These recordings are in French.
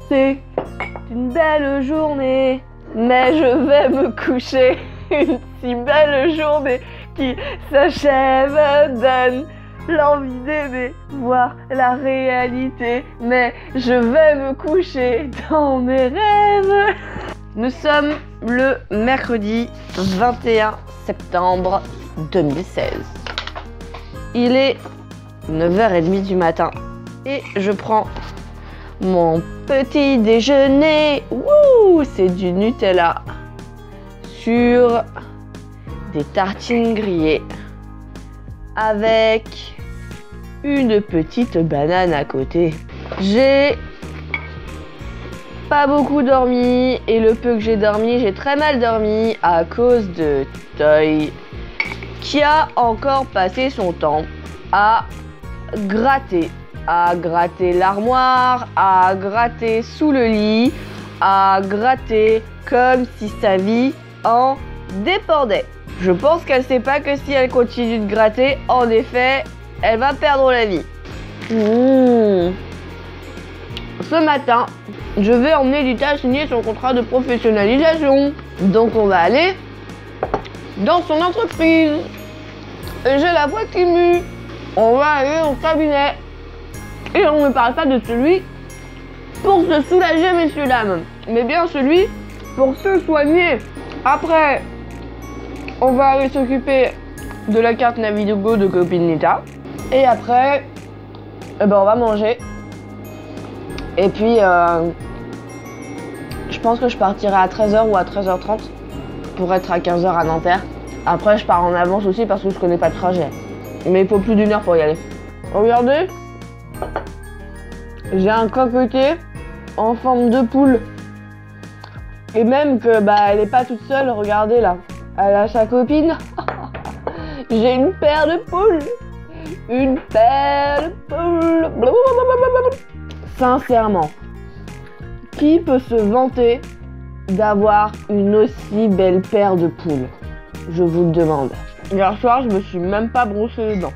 C'est une belle journée, mais je vais me coucher. Une si belle journée qui s'achève donne l'envie d'aimer, voir la réalité, mais je vais me coucher dans mes rêves. Nous sommes le mercredi 21 septembre 2016. Il est 9h30 du matin et je prends mon petit déjeuner. Wouh, c'est du Nutella sur des tartines grillées avec une petite banane à côté. J'ai pas beaucoup dormi et le peu que j'ai dormi, j'ai très mal dormi à cause de Toy qui a encore passé son temps à gratter l'armoire, à gratter sous le lit, à gratter comme si sa vie en dépendait. Je pense qu'elle sait pas que si elle continue de gratter, en effet, elle va perdre la vie. Ce matin, je vais emmener Lita signer son contrat de professionnalisation. Donc on va aller dans son entreprise. Et j'ai la voix qui mue. On va aller au cabinet. Et on ne parle pas de celui pour se soulager, messieurs, dames, mais bien celui pour se soigner. Après, on va aller s'occuper de la carte Navigo de copine Lita. Et après, on va manger. Et puis, je pense que je partirai à 13h ou à 13h30 pour être à 15h à Nanterre. Après, je pars en avance aussi parce que je connais pas de trajet. Mais il faut plus d'1 heure pour y aller. Regardez, j'ai un cocotier en forme de poule. Et même que elle est pas toute seule, regardez là. Elle a sa copine. J'ai une paire de poules. Une paire de poules. Sincèrement, qui peut se vanter d'avoir une aussi belle paire de poules? Je vous le demande. Hier soir, je me suis même pas brossé les dents.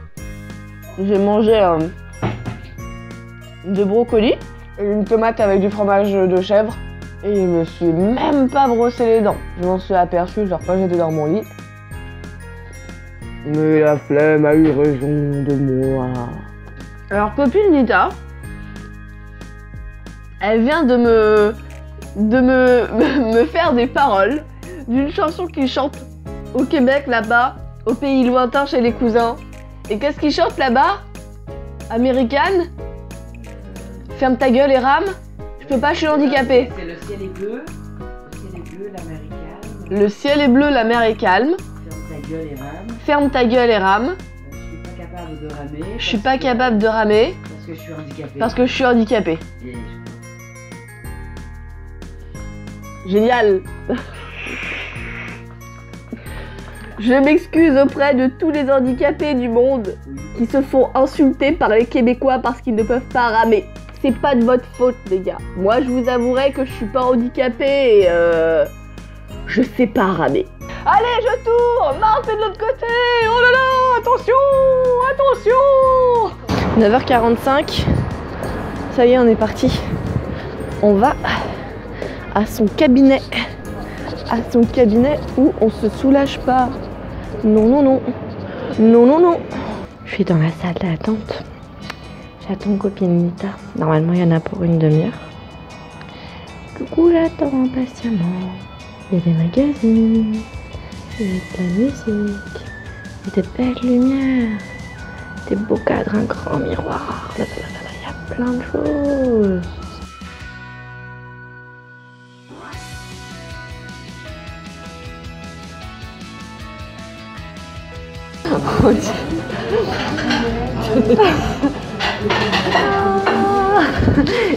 J'ai mangé de brocolis et une tomate avec du fromage de chèvre. Et je me suis même pas brossé les dents. Je m'en suis aperçu genre quand j'étais dans mon lit. Mais la flemme a eu raison de moi. Alors copine Lita, elle vient de me faire des paroles d'une chanson qu'il chante au Québec là-bas, au pays lointain chez les cousins. Et qu'est-ce qu'il chante là-bas? American? Ferme ta gueule et rame. Je peux pas, je suis handicapée. C'est le ciel est bleu, la mer est calme. Le ciel est bleu, la mer est calme. Ferme ta gueule et rame. Ferme ta gueule et rame. Je suis pas capable de ramer. Parce que je suis handicapée. Parce que je suis handicapée. Génial. Je m'excuse auprès de tous les handicapés du monde qui se font insulter par les Québécois parce qu'ils ne peuvent pas ramer. C'est pas de votre faute, les gars. Moi, je vous avouerai que je suis pas handicapée et je sais pas ramer. Allez, je tourne. Non, c'est de l'autre côté. Oh là là, attention, attention. 9h45. Ça y est, on est parti. On va à son cabinet. À son cabinet où on se soulage pas. Non, non, non. Non, non, non. Je suis dans la salle d'attente. J'attends copine Lita. Normalement, il y en a pour une demi-heure. Du coup, j'attends patiemment. Il y a des magazines. Il y a de la musique. Il y a des belles lumières. Des beaux cadres, un grand miroir. Il y a plein de choses.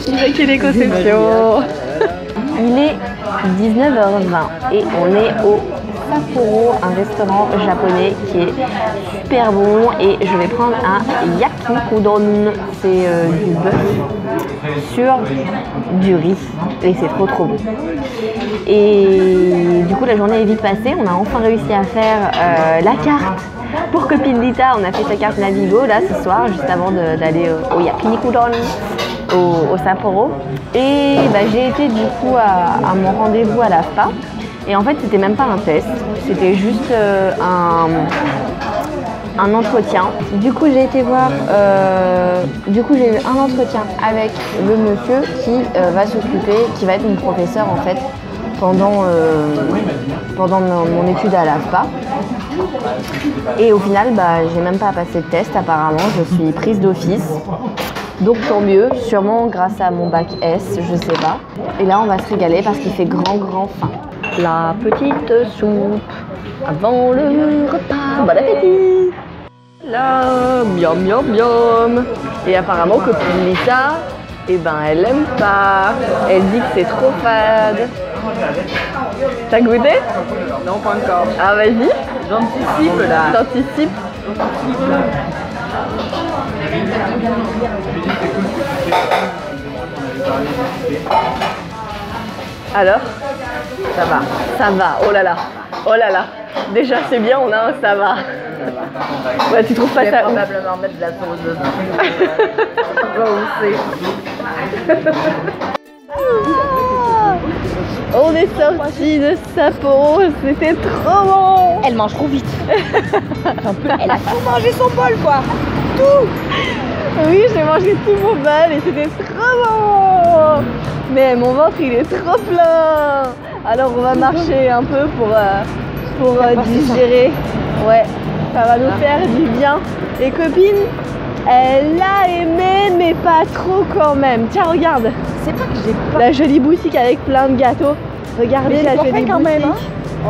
Il a quelle conception. Il est 19h20 et on est au Sapporo, un restaurant japonais qui est super bon et je vais prendre un yakiniku-don, c'est du bœuf sur du riz et c'est trop bon. Et du coup la journée est vite passée, on a enfin réussi à faire la carte pour copine Lita. On a fait sa carte Navigo là ce soir juste avant d'aller au yakiniku-don. au Sapporo. Et bah, j'ai été du coup à mon rendez-vous à l'AFPA. Et en fait, c'était même pas un test, c'était juste un entretien. Du coup, j'ai été voir, j'ai eu un entretien avec le monsieur qui va s'occuper, qui va être mon professeur en fait pendant mon étude à l'AFPA. Et au final, bah, j'ai même pas passé de test apparemment, je suis prise d'office. Donc tant mieux, sûrement grâce à mon bac S, je sais pas. Et là, on va se régaler parce qu'il fait grand faim. La petite soupe avant le repas. Bon appétit! Là, miam miam miam. Et apparemment, copine Lisa, eh ben, elle aime pas. Elle dit que c'est trop fade. T'as goûté? Non, pas encore. Ah, vas-y. J'anticipe là. T'anticipes? Alors? Ça va. Ça va, oh là là. Oh là là. Déjà, c'est bien, on a un ça va. Ouais, tu trouves pas Je vais ça? probablement mettre de la sauce dedans. On va aussi. On est sorti de Sapporo, c'était trop bon. Elle mange trop vite. Elle a tout mangé son bol quoi. Tout. Oui, j'ai mangé tout mon bol et c'était trop bon. Mais mon ventre il est trop plein. Alors on va marcher un peu pour digérer. Ouais, ça va nous faire du bien. Et copine, elle a aimé mais pas trop quand même. Tiens, regarde. C'est pas que j'ai pas. La jolie boutique avec plein de gâteaux. Regardez la jolie quand boutique. même, hein.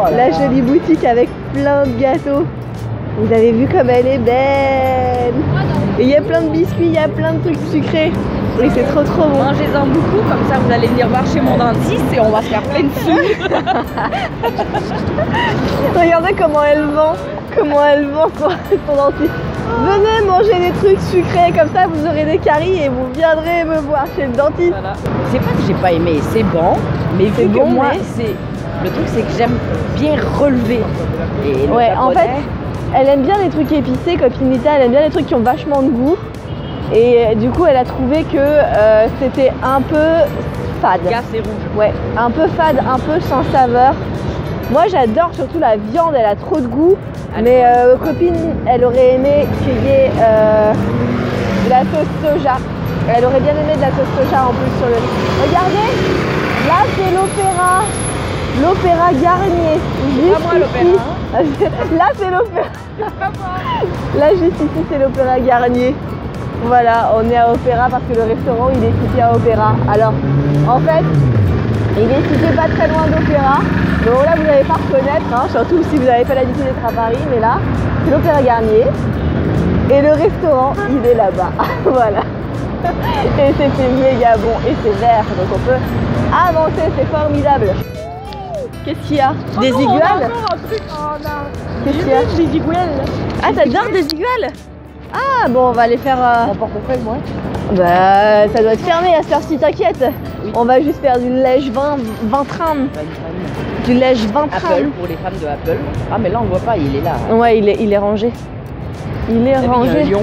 Oh là La là. jolie boutique avec plein de gâteaux. Vous avez vu comme elle est belle. Et il y a plein de biscuits, il y a plein de trucs sucrés. Et c'est trop bon. Mangez-en beaucoup, comme ça vous allez venir voir chez mon dentiste et on va se faire plein de sous. Regardez comment elle vend son dentiste. Venez manger des trucs sucrés, comme ça vous aurez des caries et vous viendrez me voir chez le dentiste. Voilà. C'est pas que j'ai pas aimé, c'est bon, mais C'est vu bon, que moi, mais- le truc c'est que j'aime bien relever. Et le Ouais, en japonais, fait, elle aime bien les trucs épicés, copine Lita, elle aime bien les trucs qui ont vachement de goût. Et du coup, elle a trouvé que c'était un peu fade. gaz et rouge. Ouais, un peu fade, un peu sans saveur. Moi, j'adore surtout la viande, elle a trop de goût. Mais copine, elle aurait aimé qu'il y ait de la sauce soja. Elle aurait bien aimé de la sauce soja en plus sur le... Regardez, là c'est l'opéra. L'opéra Garnier. Juste Pas moi, ici. Là c'est l'opéra. Là juste ici c'est l'opéra Garnier. Voilà, on est à Opéra parce que le restaurant il est situé à Opéra. Alors, en fait, il est situé pas très loin d'Opéra. Donc là vous n'allez pas reconnaître, hein, surtout si vous n'avez pas l'habitude d'être à Paris, mais là, c'est l'Opéra Garnier. Et le restaurant, il est là-bas. Voilà. Et c'était méga bon et c'est vert, donc on peut avancer, c'est formidable. Qu'est-ce qu'il y a? Des iguales? Qu'est-ce qu'il y a? Des iguales. Ah, t'adores des iguales? Ah, bon, on va aller faire... Mon portefeuille, moi. Bah, ça doit être fermé à cette heure-ci, t'inquiète. Oui. On va juste faire du lèche 20 tram. Du lèche 20 Apple, tram. pour les fans de Apple. Ah, mais là, on le voit pas, il est là. Ouais, il est rangé. Il est Ah, mais rangé. il y a un lion.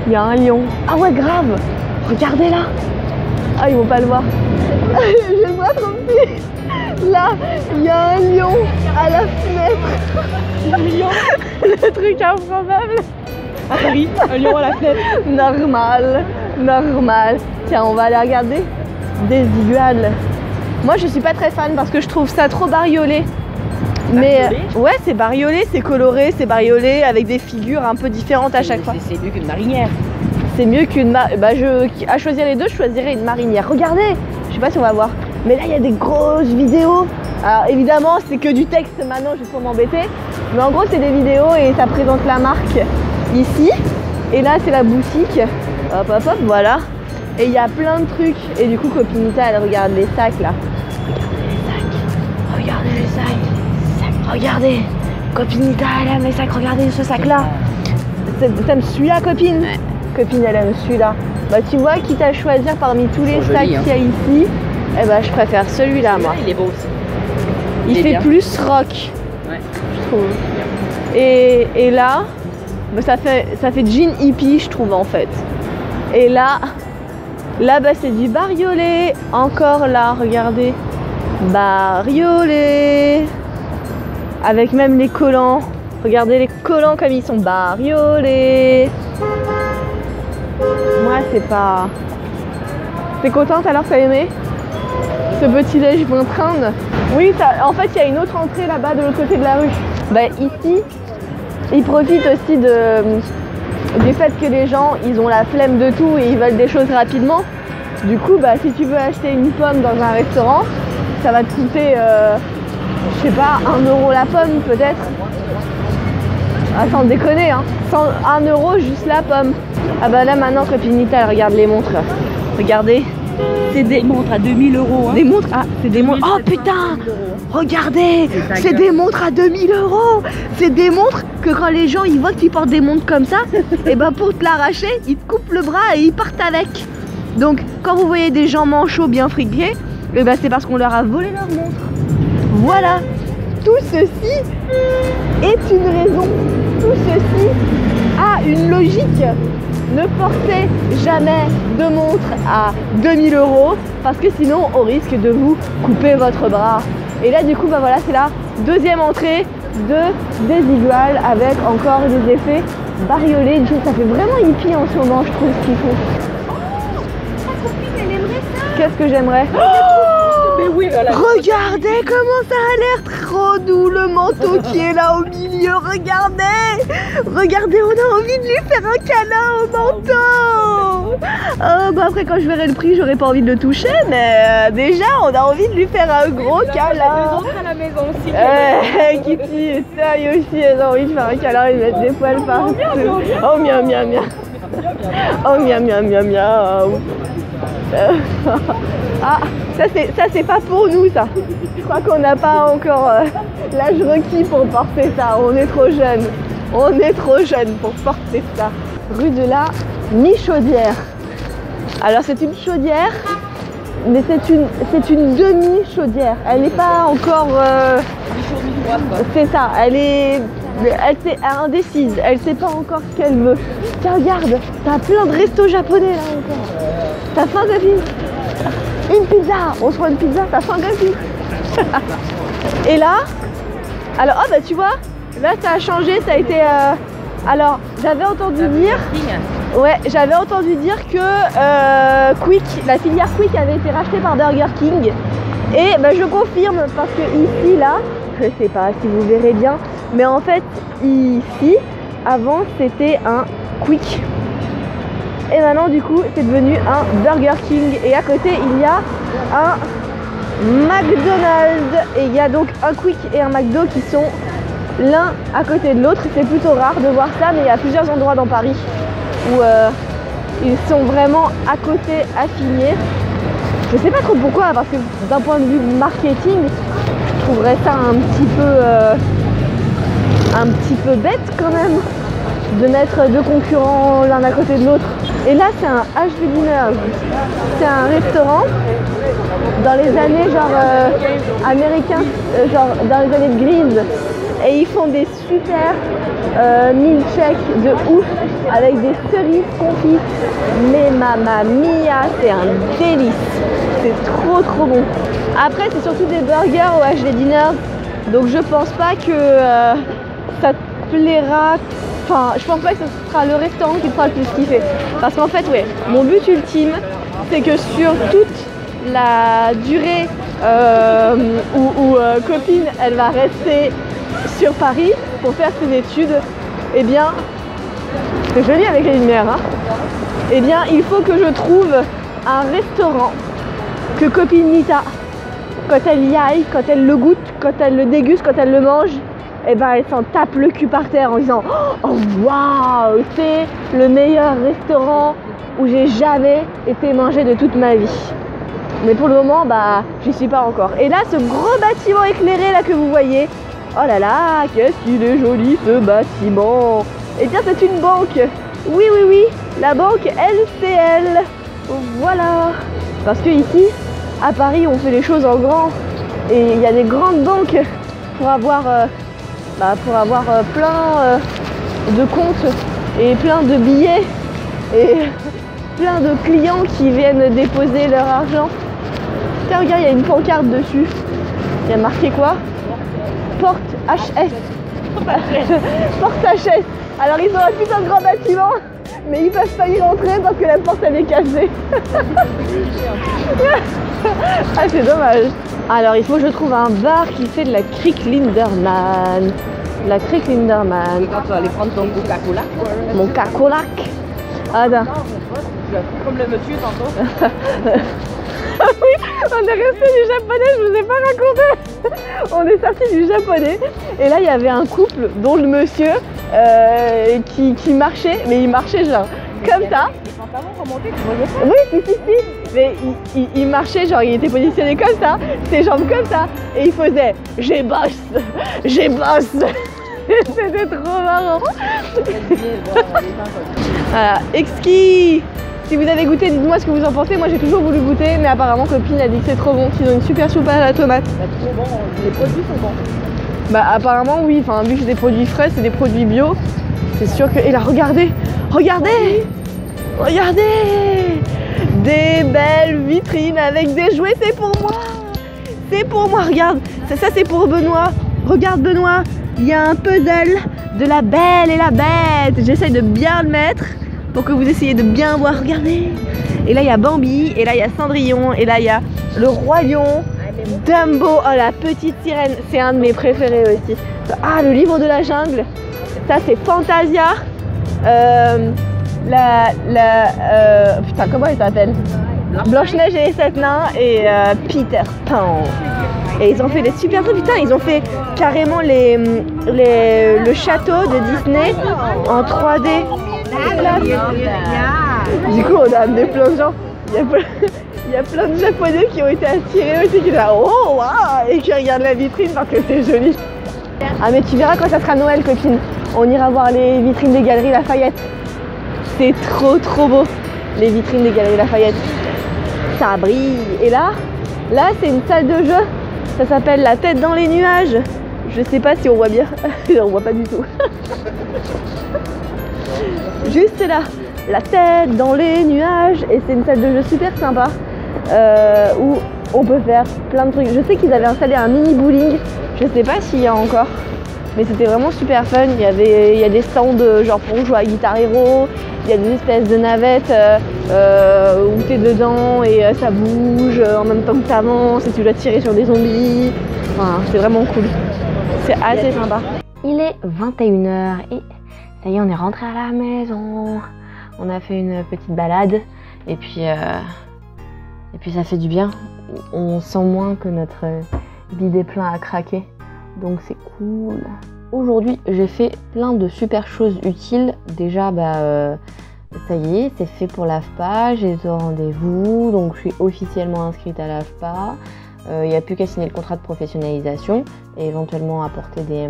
Il y a un lion. Ah ouais, grave. Regardez là. Ah, ils vont pas le voir. Je le vois trop petit. Là, il y a un lion à la fenêtre. Un lion. Le truc improbable. À Paris, un lion à la fenêtre. Normal. Tiens, on va aller regarder des iguales. Moi, je suis pas très fan parce que je trouve ça trop bariolé. Mais ouais, c'est bariolé, c'est coloré, c'est bariolé avec des figures un peu différentes à chaque fois. C'est mieux qu'une marinière. C'est mieux qu'une à choisir les deux, je choisirais une marinière. Regardez, je sais pas si on va voir, mais là il y a des grosses vidéos. Alors évidemment, c'est que du texte maintenant, juste pour m'embêter. Mais en gros, c'est des vidéos et ça présente la marque ici. Et là, c'est la boutique. Hop, hop, hop, voilà. Et il y a plein de trucs. Et du coup, Copinita, elle regarde les sacs là. Regardez les sacs. Regardez. Copinita, elle aime les sacs. Regardez ce sac là. T'aimes celui-là, copine? Ouais. Copine, elle aime celui-là. Bah, tu vois, quitte à choisir parmi tous les sacs qu'il y a ici, eh ben, je préfère celui-là, moi. Il est beau aussi. Il fait plus rock, Ouais. je trouve. Et là, bah, ça fait jean hippie, je trouve, en fait. Et là, Là-bas c'est du bariolé. Encore là, regardez. Bariolé. Avec même les collants. Regardez les collants comme ils sont bariolés. Moi c'est pas... T'es contente alors, t'as aimé ce petit déj train? Oui, en fait il y a une autre entrée là-bas de l'autre côté de la rue. Bah ici, ils profitent aussi du fait que les gens ils ont la flemme de tout et ils veulent des choses rapidement. Du coup, bah si tu veux acheter une pomme dans un restaurant, ça va te coûter, je sais pas, 1 € la pomme peut-être. Ah, sans déconner, hein. 1 € juste la pomme. Ah bah là maintenant Copinita elle regarde les montres. Regardez. C'est des montres à 2000 €. Hein. Des montres, ah c'est des montres. Oh putain, regardez, c'est des montres à 2000 €. C'est des montres que quand les gens ils voient que tu portes des montres comme ça, et ben pour te l'arracher, ils te coupent le bras et ils partent avec. Donc quand vous voyez des gens manchots bien friqués, et ben c'est parce qu'on leur a volé leur montre. Voilà. Tout ceci est une raison. Tout ceci a une logique. Ne portez jamais de montre à 2000 € parce que sinon on risque de vous couper votre bras. Et là du coup bah voilà, c'est la deuxième entrée de Desigual avec encore des effets bariolés. Ça fait vraiment hippie en ce moment, je trouve, ce qu'ils font. Ma copine elle aimerait ça. Qu'est-ce que j'aimerais? Mais oui, voilà. Regardez comment ça a l'air trop doux, le manteau qui est là au milieu. Regardez, regardez, on a envie de lui faire un câlin au manteau. Oh, bah après quand je verrai le prix, j'aurai pas envie de le toucher, mais déjà on a envie de lui faire un gros câlin. À la maison aussi. Kitty, ça y aussi, elles ont envie de faire un câlin et mettre des poils partout. Oh miam miam miam. Oh miam miam miam miam. Ah, ça c'est pas pour nous ça. Je crois qu'on n'a pas encore l'âge requis pour porter ça. On est trop jeune. On est trop jeune pour porter ça. Rue de la Michaudière. Alors c'est une chaudière, mais c'est une demi-chaudière. Elle n'est pas encore... c'est ça, elle est indécise. Elle sait pas encore ce qu'elle veut. Tiens, regarde, t'as plein de restos japonais là encore. T'as faim, copine? Une pizza, on se prend une pizza, t'as faim, copine? Et là, alors, oh bah tu vois, là ça a changé, ça a été... alors, j'avais entendu dire... Ouais, j'avais entendu dire que Quick, la filière Quick avait été rachetée par Burger King. Et bah, je confirme parce que ici, là, je sais pas si vous verrez bien, mais en fait, ici, avant, c'était un Quick. Et maintenant, du coup, c'est devenu un Burger King. Et à côté, il y a un McDonald's. Et il y a donc un Quick et un McDo qui sont l'un à côté de l'autre. C'est plutôt rare de voir ça, mais il y a plusieurs endroits dans Paris où ils sont vraiment à côté, affiliés. Je sais pas trop pourquoi, parce que d'un point de vue marketing, je trouverais ça un petit peu bête quand même de mettre deux concurrents l'un à côté de l'autre. Et là c'est un HV Dinner, c'est un restaurant dans les années genre américains, genre dans les années de Grease. Et ils font des super milkshakes de ouf avec des cerises confites. Mais mamma mia, c'est un délice. C'est trop trop bon. Après c'est surtout des burgers au HV Dinner. Donc je pense pas que ça te plaira. Enfin, je pense pas que ce sera le restaurant qui te fera le plus kiffer. Parce qu'en fait, ouais, mon but ultime, c'est que sur toute la durée où copine, elle va rester sur Paris pour faire ses études, eh bien, c'est joli avec les lumières, hein. Eh bien, il faut que je trouve un restaurant que copine Nita, quand elle y aille, quand elle le goûte, quand elle le déguste, quand elle le mange, et ben elle s'en tape le cul par terre en disant oh waouh, c'est le meilleur restaurant où j'ai jamais été manger de toute ma vie. Mais pour le moment, bah, j'y suis pas encore. Et là, ce gros bâtiment éclairé là que vous voyez, oh là là, qu'est-ce qu'il est joli ce bâtiment. Et bien, c'est une banque. Oui, oui, oui, la banque LCL. Voilà. Parce que ici, à Paris, on fait les choses en grand. Et il y a des grandes banques pour avoir plein de comptes et plein de billets. plein de clients qui viennent déposer leur argent. Tiens, regarde, il y a une pancarte dessus. Il y a marqué quoi? Porte HS. Porte HS. Alors ils ont un putain de grand bâtiment, mais ils peuvent pas y rentrer parce que la porte elle est cassée. Ah, c'est dommage. Alors il faut que je trouve un bar qui fait de la Kriek Linderman. La Kriek Linderman. Quand tu vas aller prendre ton Coca-Cola. Mon cacolac. Attends. Comme le monsieur tantôt. Ah oui, on est resté du japonais, je vous ai pas raconté. On est sorti du japonais et là il y avait un couple dont le monsieur qui marchait, mais il marchait genre comme ça. Les pantalons remontés, tu voyais ça? Oui, si. Mais il marchait, genre il était positionné comme ça, ses jambes comme ça, et il faisait j'ai bosse. C'était trop marrant. Voilà, exquis. Si vous avez goûté, dites-moi ce que vous en pensez. Moi j'ai toujours voulu goûter, mais apparemment copine a dit que c'est trop bon, qu'ils ont une super soupe à la tomate. C'est trop bon, les produits sont bons. Bah apparemment oui, enfin vu que c'est des produits frais, c'est des produits bio, c'est sûr que... Et là regardez, des belles vitrines avec des jouets, c'est pour moi, regarde, ça c'est pour Benoît, regarde Benoît, il y a un puzzle de la Belle et la Bête, j'essaye de bien le mettre pour que vous essayiez de bien voir, regardez. Et là il y a Bambi, et là il y a Cendrillon, et là il y a le Roi Lion, Dumbo, oh la petite sirène, c'est un de mes préférés aussi. Ah, le livre de la jungle, ça c'est Fantasia. Putain, comment elle s'appelle? Blanche-Neige et les 7 nains et Peter Pan. Et ils ont fait des super trucs, putain, ils ont fait carrément le château de Disney en 3D. Du coup, on a amené plein de gens. Il y a plein de japonais qui ont été attirés aussi, qui sont là, oh waouh, et qui regardent la vitrine parce que c'est joli. Ah mais tu verras quand ça sera Noël, copine. On ira voir les vitrines des Galeries Lafayette. C'est trop beau, les vitrines des Galeries Lafayette. Ça brille. Et là c'est une salle de jeu. Ça s'appelle La Tête dans les nuages. Je sais pas si on voit bien. On voit pas du tout. Juste là. La tête dans les nuages, et c'est une salle de jeu super sympa où on peut faire plein de trucs. Je sais qu'ils avaient installé un mini bowling, je sais pas s'il y a encore, mais c'était vraiment super fun. Il y a des stands genre pour jouer à Guitar Hero, il y a des espèces de navettes où t'es dedans et ça bouge en même temps que t'avances et tu dois tirer sur des zombies. Enfin, c'est vraiment cool, c'est assez sympa. Il est 21h et ça y est, on est rentré à la maison. On a fait une petite balade et puis ça fait du bien. On sent moins que notre bidet plein à craquer, donc c'est cool. Aujourd'hui, j'ai fait plein de super choses utiles. Déjà, ça y est, c'est fait pour l'AFPA, j'ai été au rendez-vous, donc je suis officiellement inscrite à l'AFPA. Il n'y a plus qu'à signer le contrat de professionnalisation et éventuellement apporter des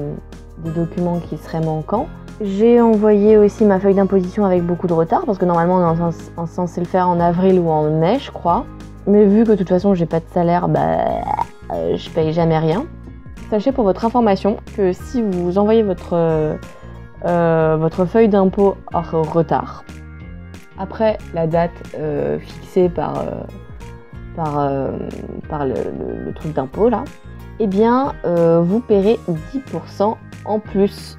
documents qui seraient manquants. J'ai envoyé aussi ma feuille d'imposition avec beaucoup de retard parce que normalement on est censé le faire en avril ou en mai, je crois. Mais vu que de toute façon j'ai pas de salaire, je paye jamais rien. Sachez pour votre information que si vous envoyez votre feuille d'impôt en retard, après la date fixée par le truc d'impôt là, eh bien vous paierez 10% en plus.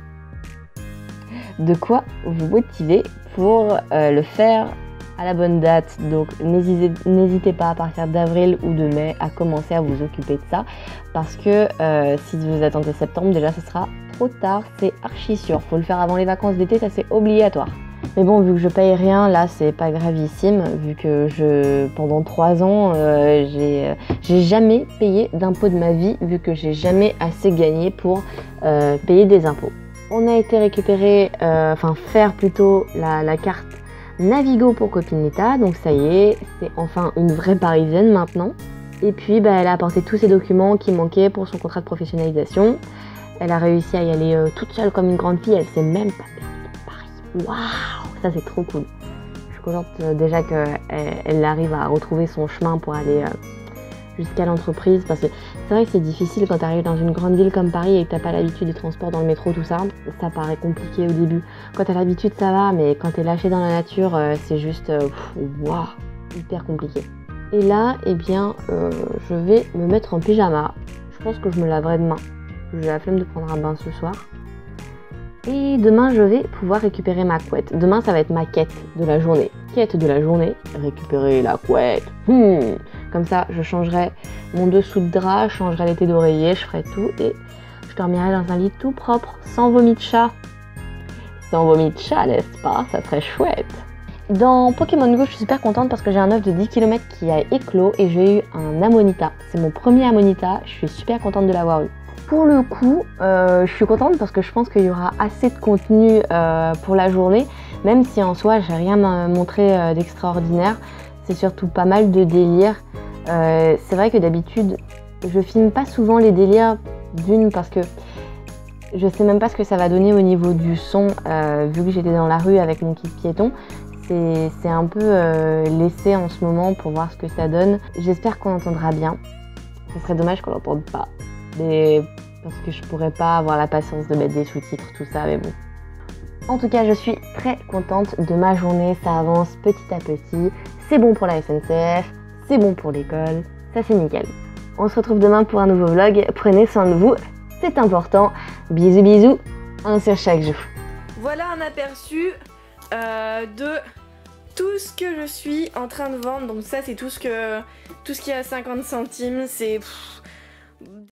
De quoi vous motiver pour le faire à la bonne date. Donc n'hésitez pas à partir d'avril ou de mai à commencer à vous occuper de ça parce que si vous attendez septembre, déjà ce sera trop tard, c'est archi sûr. Faut le faire avant les vacances d'été, ça c'est obligatoire. Mais bon, vu que je paye rien, là c'est pas gravissime, vu que pendant 3 ans, j'ai jamais payé d'impôts de ma vie, vu que j'ai jamais assez gagné pour payer des impôts. On a été récupérer, faire plutôt la carte Navigo pour Copinetta, donc ça y est, c'est enfin une vraie parisienne maintenant. Et puis elle a apporté tous ses documents qui manquaient pour son contrat de professionnalisation. Elle a réussi à y aller toute seule comme une grande fille, elle s'est même pas payée de Paris. Waouh, ça c'est trop cool. Je suis contente déjà qu'elle arrive à retrouver son chemin pour aller jusqu'à l'entreprise. Parce que c'est vrai que c'est difficile quand tu arrives dans une grande ville comme Paris et que tu n'as pas l'habitude des transports dans le métro, tout ça. Ça paraît compliqué au début. Quand tu as l'habitude, ça va, mais quand tu es lâché dans la nature, c'est juste waouh, hyper compliqué. Et là, eh bien, je vais me mettre en pyjama. Je pense que je me laverai demain. J'ai la flemme de prendre un bain ce soir. Et demain, je vais pouvoir récupérer ma couette. Demain, ça va être ma quête de la journée. Quête de la journée, récupérer la couette. Comme ça, je changerai mon dessous de drap, je changerai l'été d'oreiller, je ferai tout et je dormirai dans un lit tout propre, sans vomi de chat. Sans vomi de chat, n'est-ce pas? Ça serait chouette. Dans Pokémon Go, je suis super contente parce que j'ai un œuf de 10 km qui a éclos et j'ai eu un Amonita. C'est mon premier Amonita, je suis super contente de l'avoir eu. Pour le coup, je suis contente parce que je pense qu'il y aura assez de contenu pour la journée, même si en soi, j'ai rien montré d'extraordinaire. C'est surtout pas mal de délires. C'est vrai que d'habitude, je filme pas souvent les délires d'une parce que je sais même pas ce que ça va donner au niveau du son, vu que j'étais dans la rue avec mon kit piéton. C'est un peu laissé en ce moment pour voir ce que ça donne. J'espère qu'on entendra bien. Ce serait dommage qu'on l'entende pas. Mais parce que je pourrais pas avoir la patience de mettre des sous-titres, tout ça, mais bon. En tout cas, je suis très contente de ma journée, ça avance petit à petit. C'est bon pour la SNCF, c'est bon pour l'école, ça c'est nickel. On se retrouve demain pour un nouveau vlog, prenez soin de vous, c'est important. Bisous bisous, un sur chaque jour. Voilà un aperçu de tout ce que je suis en train de vendre. Donc ça c'est tout ce qui est à 50 centimes, c'est